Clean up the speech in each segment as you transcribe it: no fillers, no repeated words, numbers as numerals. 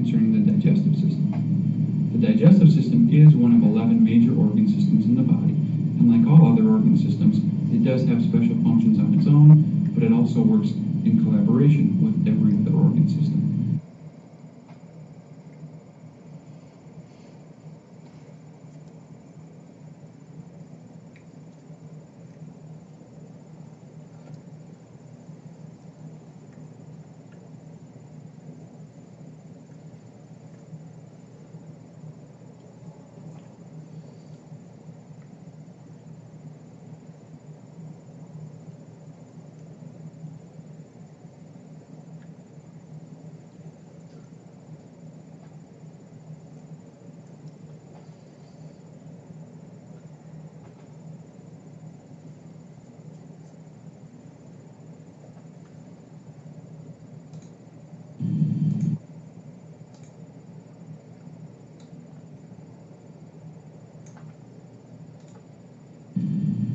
concerning the digestive system. The digestive system is one of 11 major organ systems in the body, and like all other organ systems, it does have special functions on its own, but it also works in collaboration with every other organ system.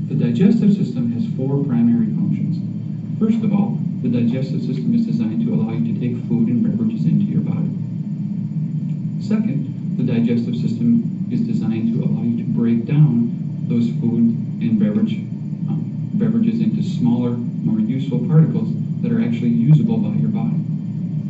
The digestive system has four primary functions. First of all, the digestive system is designed to allow you to take food and beverages into your body. Second, the digestive system is designed to allow you to break down those food and beverages into smaller, more useful particles that are actually usable by your body.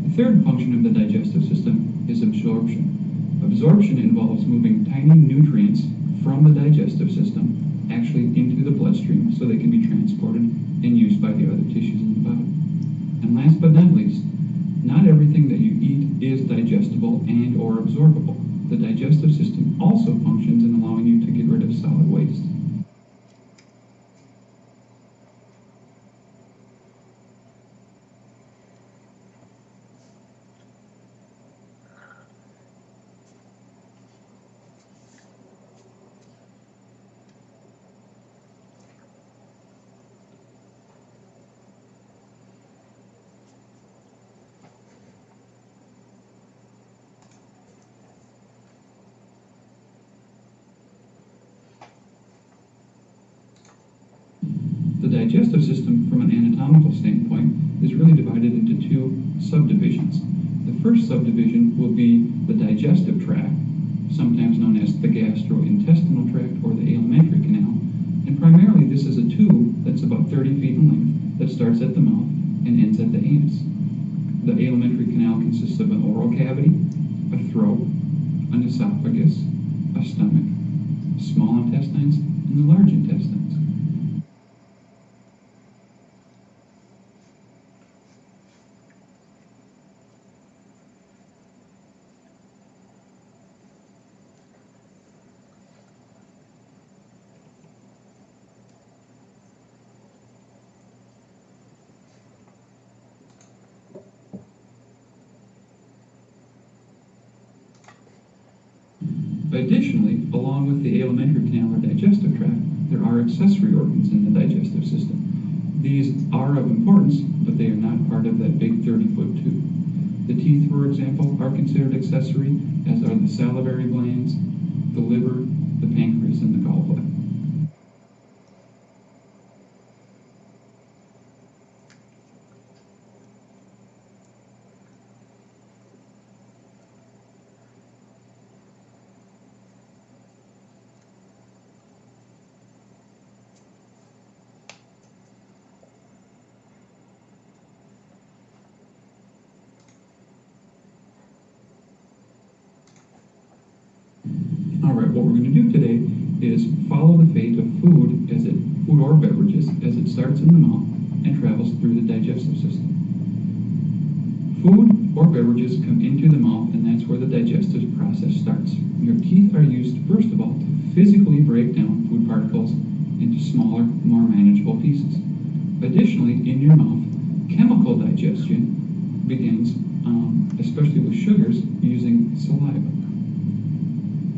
The third function of the digestive system is absorption. Absorption involves moving tiny nutrients from the digestive system actually into the bloodstream so they can be transported and used by the other tissues in the body. And last but not least, not everything that you eat is digestible and or absorbable. The digestive system also functions in allowing you to get rid of solid waste. The digestive system, from an anatomical standpoint, is really divided into two subdivisions. The first subdivision will be the digestive tract, sometimes known as the gastrointestinal tract or the alimentary canal. And primarily this is a tube that's about 30 feet in length that starts at the mouth and ends at the anus. The alimentary canal consists of an oral cavity, a throat, an esophagus, a stomach, small intestines, and the large intestines. Additionally, along with the alimentary canal or digestive tract, there are accessory organs in the digestive system. These are of importance, but they are not part of that big 30-foot tube. The teeth, for example, are considered accessory, as are the salivary glands, the liver, the pancreas, and the gallbladder. Alright, what we're going to do today is follow the fate of food or beverages as it starts in the mouth and travels through the digestive system. Food or beverages come into the mouth, and that's where the digestive process starts. Your teeth are used, first of all, to physically break down food particles into smaller, more manageable pieces. Additionally, in your mouth, chemical digestion begins, especially with sugars, using saliva.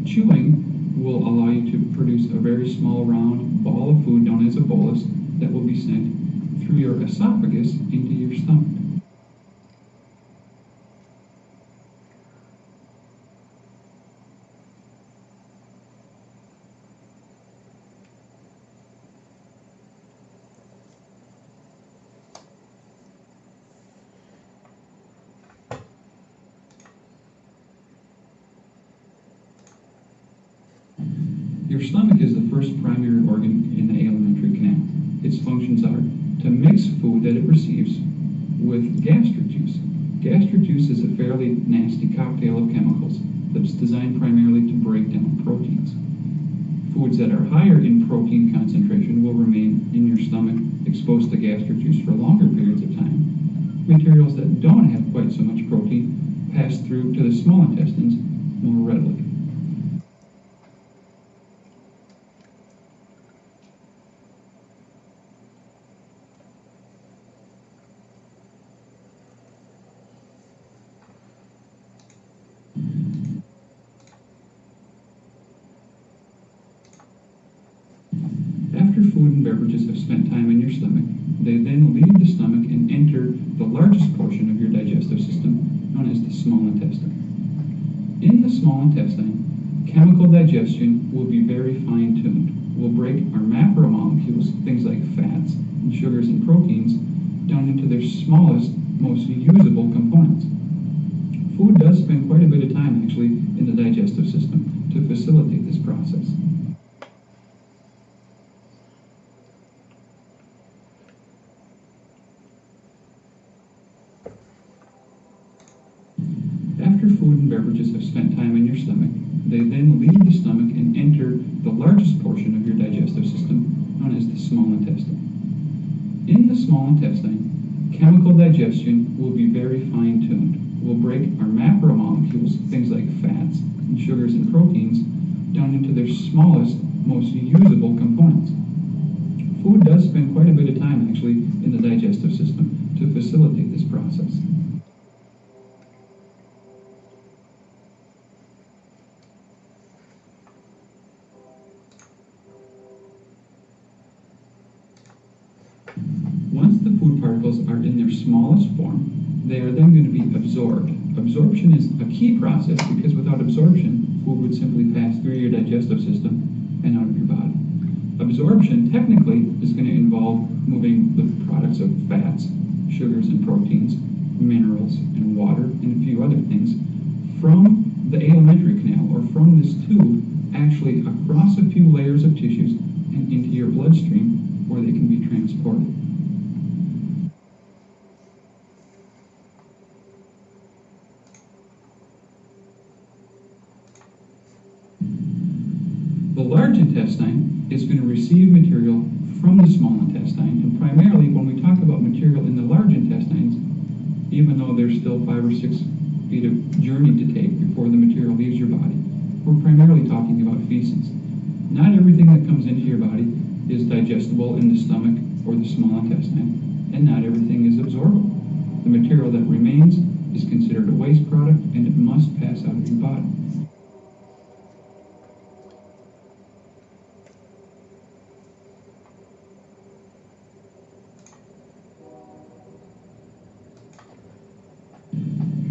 Chewing will allow you to produce a very small round ball of food known as a bolus that will be sent through your esophagus into your stomach. Your stomach is the first primary organ in the alimentary canal. Its functions are to mix food that it receives with gastric juice. Gastric juice is a fairly nasty cocktail of chemicals that's designed primarily to break down proteins. Foods that are higher in protein concentration will remain in your stomach exposed to gastric juice for longer periods of time. Materials that don't have quite so much protein pass through to the small intestines more readily. After food and beverages have spent time in your stomach, they then leave the stomach and enter the largest portion of your digestive system, known as the small intestine. In the small intestine, chemical digestion will be very fine-tuned. We'll break our macromolecules, things like fats and sugars and proteins, down into their smallest, most usable components. Food does spend quite a bit of time, actually, in the digestive system to facilitate this process. After food and beverages have spent time in your stomach, they then leave the stomach and enter the largest portion of your digestive system, known as the small intestine. In the small intestine, chemical digestion will be very fine-tuned. We'll break our macromolecules, things like fats and sugars and proteins, down into their smallest, most usable components. Food does spend quite a bit of time, actually, in the digestive system to facilitate this process. Once the food particles are in their smallest form, they are then going to be absorbed. Absorption is a key process because without absorption, food would simply pass through your digestive system and out of your body. Absorption technically is going to involve moving the products of fats, sugars and proteins, minerals and water, and a few other things from the alimentary canal or from this tube actually across a few layers of tissues and into your bloodstream where they can be transported. The large intestine is going to receive material from the small intestine, and primarily when we talk about material in the large intestines, even though there's still 5 or 6 feet of journey to take before the material leaves your body, we're primarily talking about feces. Not everything that comes into your body is digestible in the stomach or the small intestine, and not everything is absorbable. The material that remains is considered a waste product, and it must pass out of your body.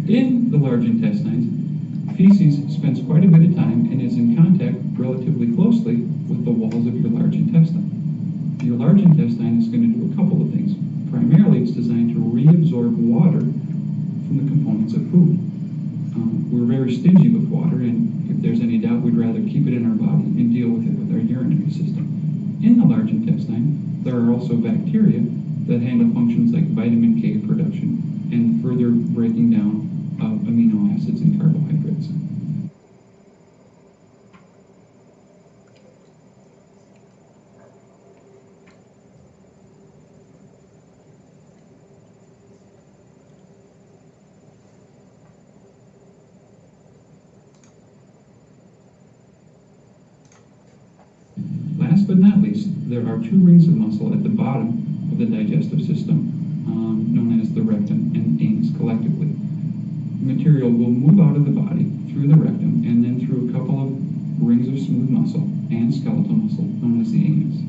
In the large intestines, feces spends quite a bit of time and is in contact relatively closely with the walls of your large intestine. Your large intestine is going to do a couple of things. Primarily, it's designed to reabsorb water from the components of food. We're very stingy with water, and if there's any doubt, we'd rather keep it in our body and deal with it with our urinary system. In the large intestine, there are also bacteria that handle functions like vitamin K production and further breaking down of amino acids and carbohydrates. Last but not least, there are 2 rings of muscle at the bottom of the digestive system, known as the rectum and anus collectively. Material will move out of the body through the rectum and then through a couple of rings of smooth muscle and skeletal muscle known as the anus.